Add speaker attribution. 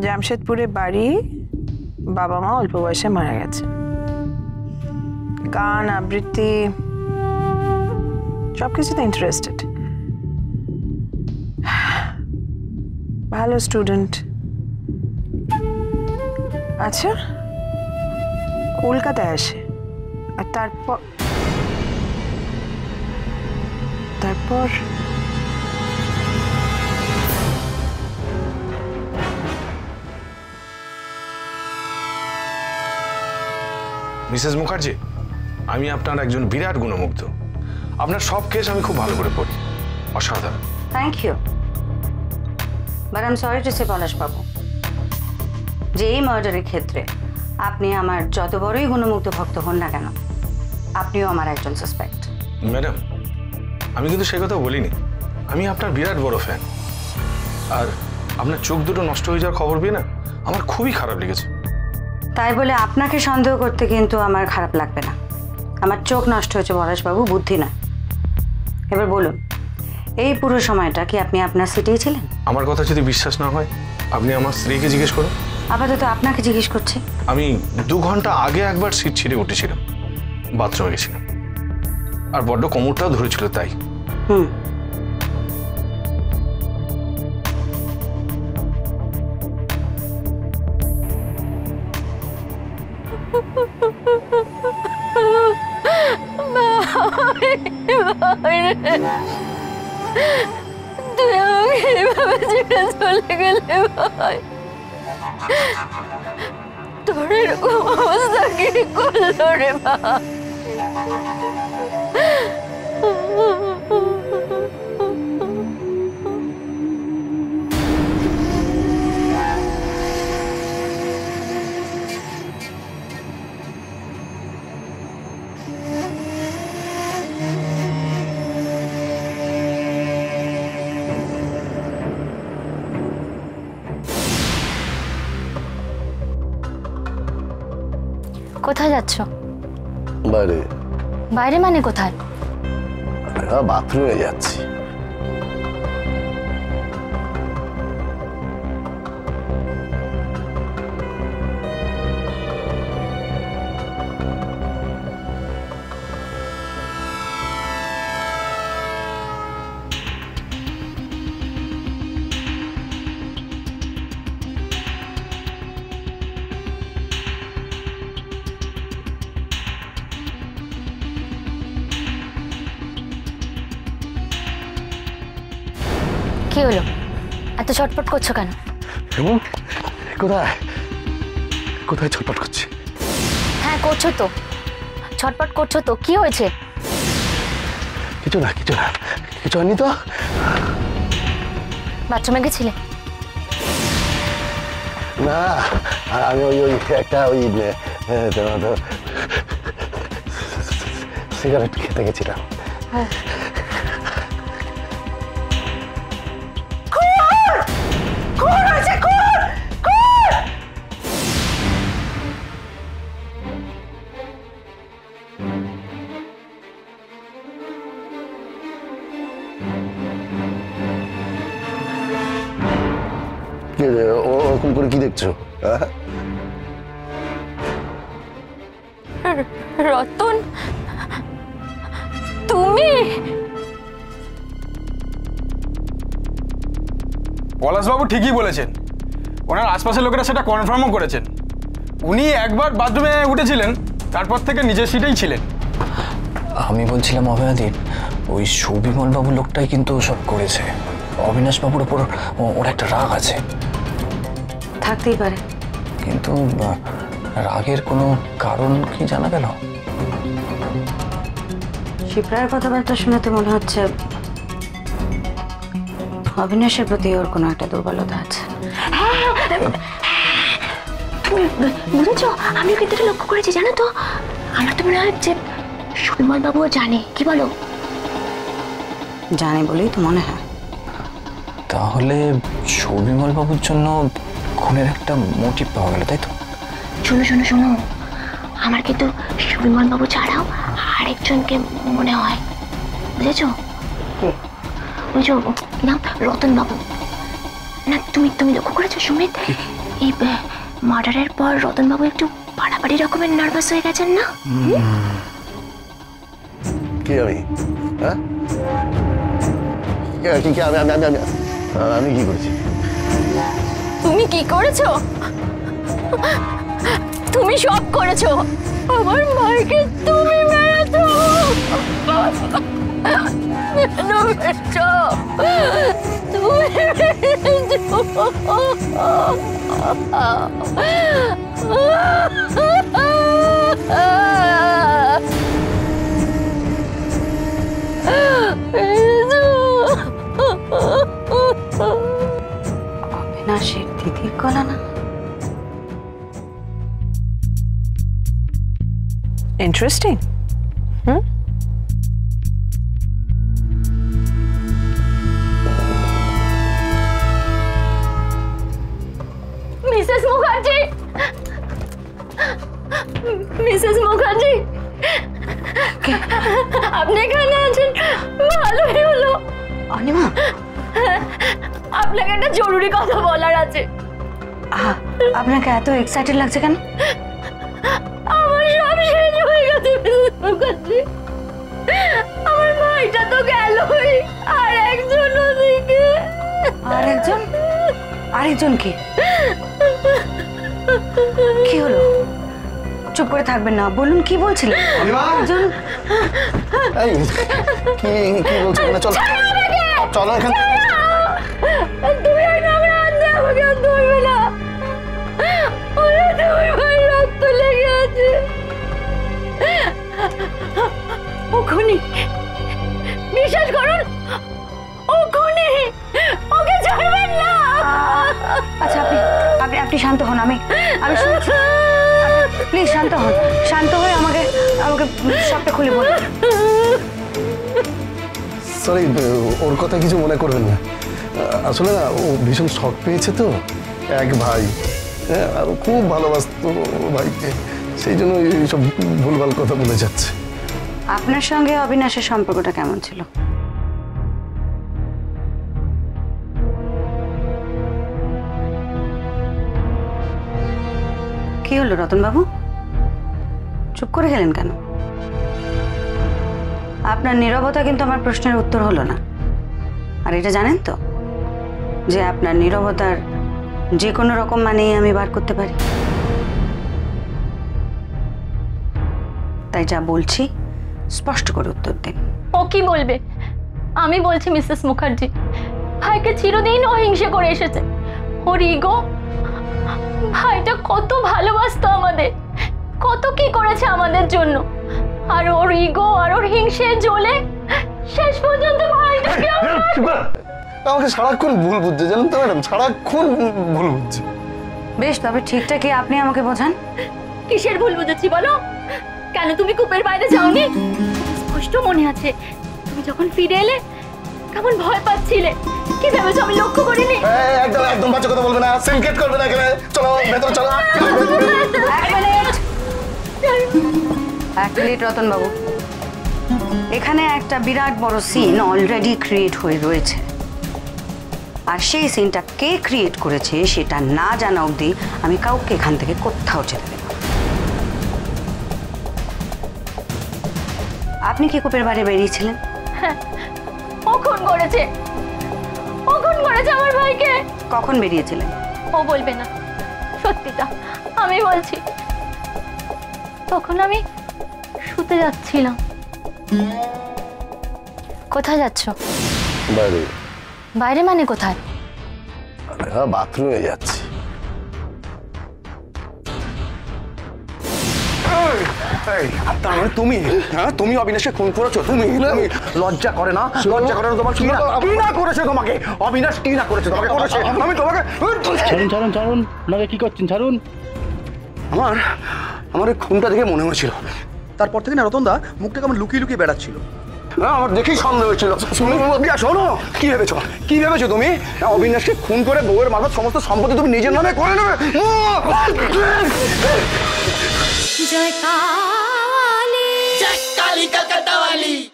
Speaker 1: জামশেদপুরে বাড়ি, বাবা মা অল্প বয়সে মারা গেছে। গান আবৃত্তি সবকিছুতে ইন্টারেস্টেড, ভালো স্টুডেন্ট। আচ্ছা, কলকাতায় আসে আর তারপর
Speaker 2: মিসেস মুখার্জি, আমি আপনার একজন বিরাট গুণমুগ্ধ। আপনার সব কেস আমি খুব ভালো করে পড়ি, অসাধারণ।
Speaker 3: Thank you, but I am sorry to say পলাশবাবু, যে এই মার্ডারের ক্ষেত্রে আপনি আমার যত বড়ই গুণমুগ্ধ ভক্ত হন না কেন, আপনিও আমার একজন সাসপেক্ট।
Speaker 2: ম্যাডাম, আমি কিন্তু সে কথা বলিনি। আমি আপনার বিরাট বড় ফ্যান। আর আপনার চোখ দুটো নষ্ট হয়ে যাওয়ার খবর পেয়ে না আমার খুবই খারাপ লেগেছে।
Speaker 3: তাই বলে আপনাকে সন্দেহ করতে কিন্তু আমার খারাপ লাগবে না। আমার চোখ নষ্ট হয়েছে পলাশবাবু, বুদ্ধি না। এবার বলুন, এই পুরো সময়টা কি আপনি আপনার সিটেই ছিলেন?
Speaker 2: আমার কথা যদি বিশ্বাস না হয় আপনি আমার স্ত্রীকে জিজ্ঞেস করুন।
Speaker 3: আপাতত আপনাকে জিজ্ঞেস করছি।
Speaker 2: আমি 2 ঘন্টা আগে একবার সিট ছিঁড়ে উঠেছিলাম, বাথরুমে গেছিলাম, আর বড্ড কোমরটাও ধরেছিল তাই।
Speaker 4: তুই আমাকে এইভাবে ছেড়ে চলে গেলে ভাই, তোর এরকম অবস্থা কি করলো রে ভাই? কোথায় যাচ্ছ?
Speaker 5: বাইরে।
Speaker 4: বাইরে মানে কোথায়?
Speaker 5: বাথরুমে যাচ্ছি।
Speaker 4: কি হলো, এত ছটফট করছো কেন?
Speaker 5: কোথায় কোথায় ছটফট করছি?
Speaker 4: হ্যাঁ করছো তো, ছটফট করছো তো। কি হয়েছে?
Speaker 5: কিছু না কিছু হয়নি তো।
Speaker 4: বাথরুমে গেছিলে?
Speaker 5: না, আমি ওই একটা সিগারেট খেতে গেছিলাম। ওরকম করে কি দেখছো?
Speaker 4: রতন, তুমি?
Speaker 6: পলাশবাবু ঠিকই বলেছেন, ওনার আশপাশের লোকেরা সেটা কনফার্মও করেছেন। উনি একবার বাথরুমে উঠেছিলেন, তারপর থেকে নিজের সিটেই ছিলেন।
Speaker 7: আমি বলছিলাম অভয়াদি, ওই সুবিমল বাবু লোকটাই কিন্তু সব করেছে। অবিনাশ বাবুর উপর ওর একটা রাগ আছে।
Speaker 3: থাকতেই পারে,
Speaker 7: কিন্তু রাগের কোনো কারণ কি জানা গেল?
Speaker 3: শিপ্রার কথাবার্তা শুনে তো মনে হচ্ছে অবিনাশের প্রতি ওর কোনো একটা দুর্বলতা আছে।
Speaker 4: বুঝেছো, আমিও কিন্তু এটা লক্ষ্য করেছি, জানো তো। আমার তো মনে হয় যে সুবিমল বাবুও জানে। কি বলো?
Speaker 3: জানে বলেই তো মনে হয়।
Speaker 7: তাহলে সুবিমল বাবুর জন্য খুনের একটা মোটিভ পাওয়া গেল, তাই তো?
Speaker 4: শোনো, আমার কিন্তু সুবিমল বাবু ছাড়াও আরেকজনকে মনে হয়, বুঝেছো? ওই যে নাম রতন বাবু। না তুমি লক্ষ্য করেছো সুমিত, এই মার্ডারের পর রতনবাবু একটু বাড়াবাড়ি রকমের নার্ভাস হয়ে গেছেন না?
Speaker 5: কি আমি হ্যাঁ কি আমি কি করেছি?
Speaker 4: তুমি কি করেছো? তুমি সব করেছো। আমার মাকে তুমি মেরেছো। মেরেছো। তুমি
Speaker 3: অবিনাশের দিদির গলা না?
Speaker 1: Interesting.
Speaker 4: Mrs Mukherjee, Mrs Mukherjee, আপনি এখানে আছেন, ভালোই হলো।
Speaker 3: অনিমা,
Speaker 4: আপনাকে একটা জরুরি কথা বলার আছে।
Speaker 3: আপনাকে এত এক্সাইটেড লাগছে কেন?
Speaker 4: আমার সব শেষ হয়ে গেছে মিসেস মুখার্জি। আমার ভাইটা তো গেলই, আর একজন ওদিকে।
Speaker 3: আরেকজন কি? কি হলো? চুপ করে থাকবেন না, বলুন কি বলছিলেন?
Speaker 5: কি বলছো? চলো চলো এখানে।
Speaker 4: তুমি আর নোংরা হাত দিয়ে আমাকে আর ধরবে না। ওরা দুই ভাই রক্ত লেগে আছে। ও খুনি, বিশ্বাস করুন, ও খুনি, ওকে ছাড়বেন না।
Speaker 3: আচ্ছা আপনি শান্ত হন, আমি শুনছি। প্লিজ শান্ত হয়ে আমাকে সবটা খুলে বলুন।
Speaker 5: সরি, ওর কথা কিছু মনে করবেন না। আসলে না, ও ভীষণ শখ পেয়েছে তো, এক ভাই, হ্যাঁ, আর খুব ভালোবাসতো ভাইকে, সেই জন্য এইসব ভুলভাল কথা বলে যাচ্ছে।
Speaker 3: আপনার সঙ্গে অবিনাশের সম্পর্কটা কেমন ছিল? কি হলো রতনবাবু, চুপ করে গেলেন কেন? আপনার নীরবতা কিন্তু আমার প্রশ্নের উত্তর হলো না। আর এটা জানেন তো যে আপনার নীরবতার যে কোনো রকম মানেই আমি বার করতে পারি। তাই যা বলছি স্পষ্ট করে উত্তর দিন।
Speaker 4: ও কি বলবে? আমি বলছি মিসেস মুখার্জি, ভাইকে চিরদিন ও হিংসে করে এসেছে। ওর ইগো, ভাইটা কত ভালোবাসতো আমাদের, কত কি করেছে আমাদের জন্য, আর ওর ইগো আর ওর হিংসে জ্বলে শেষ পর্যন্ত ভাইটাকে
Speaker 5: আমাকে সারাক্ষণ ভুল বুঝছে, জানেন তো ম্যাডাম, সারাক্ষণ ভুল বুঝছে।
Speaker 3: বেশ, তবে ঠিকটা কি আপনি আমাকে বোঝান।
Speaker 4: কিসের ভুল বুঝেছি বলো? কেন তুমি কূপের বাইরে যাওনি? স্পষ্ট মনে আছে তুমি যখন ফিরে এলে কেমন ভয় পাচ্ছিলে। কি ভেবেছো আমি লক্ষ্য করিনি?
Speaker 5: একদম বাজে কথা বলবে না, সংকেত করবে না এখানে। চলো ভেতরে চলো।
Speaker 3: এক মিনিট রতনবাবু, এখানে একটা বিরাট বড় সিন অলরেডি ক্রিয়েট হয়ে রয়েছে, আর সেই সিনটা কে ক্রিয়েট করেছে সেটা না জানা অবধি আমি কাউকে এখান থেকে কোথাও যেতে দেব না। আপনি কি কূপের বাইরে বেরিয়েছিলেন?
Speaker 4: হ্যাঁ, ও খুন করেছে, ও খুন করেছে আমার ভাইকে।
Speaker 3: কখন বেরিয়েছিলেন?
Speaker 4: ও বলবে না সত্যিটা, আমি বলছি। তখন আমি শুতে যাচ্ছিলাম। কোথায় যাচ্ছ?
Speaker 5: বাইরে।
Speaker 4: বাইরে মানে কোথায়?
Speaker 5: বাথরুমে যাচ্ছি।
Speaker 8: তার মানে তুমি, হ্যাঁ, তুমি অবিনাশকে খুন করেছো? তুমি লজ্জা করে না? লজ্জা করে না তোমার? কি না করেছে তোমাকে? অবিনাশ কি না করেছে তোমাকে? করেছে আমি তোমাকে।
Speaker 5: ছাড়ুন, ওনাকে কি করছেন? ছাড়ুন।
Speaker 8: আমার এই খুনটা দেখে মনে হয়েছিল,
Speaker 9: তারপর থেকে না রতনদা মুখটা কেমন লুকিয়ে লুকিয়ে বেড়াচ্ছিল।
Speaker 8: আমার দেখেই সন্দেহ হয়েছিল। শোনো, কি ভেবেছো তুমি? অবিনাশকে খুন করে বউয়ের মারফত সমস্ত সম্পত্তি তুমি নিজের নামে করে নেবে?
Speaker 4: জয় কালী, জয় কালী কলকাতা वाली।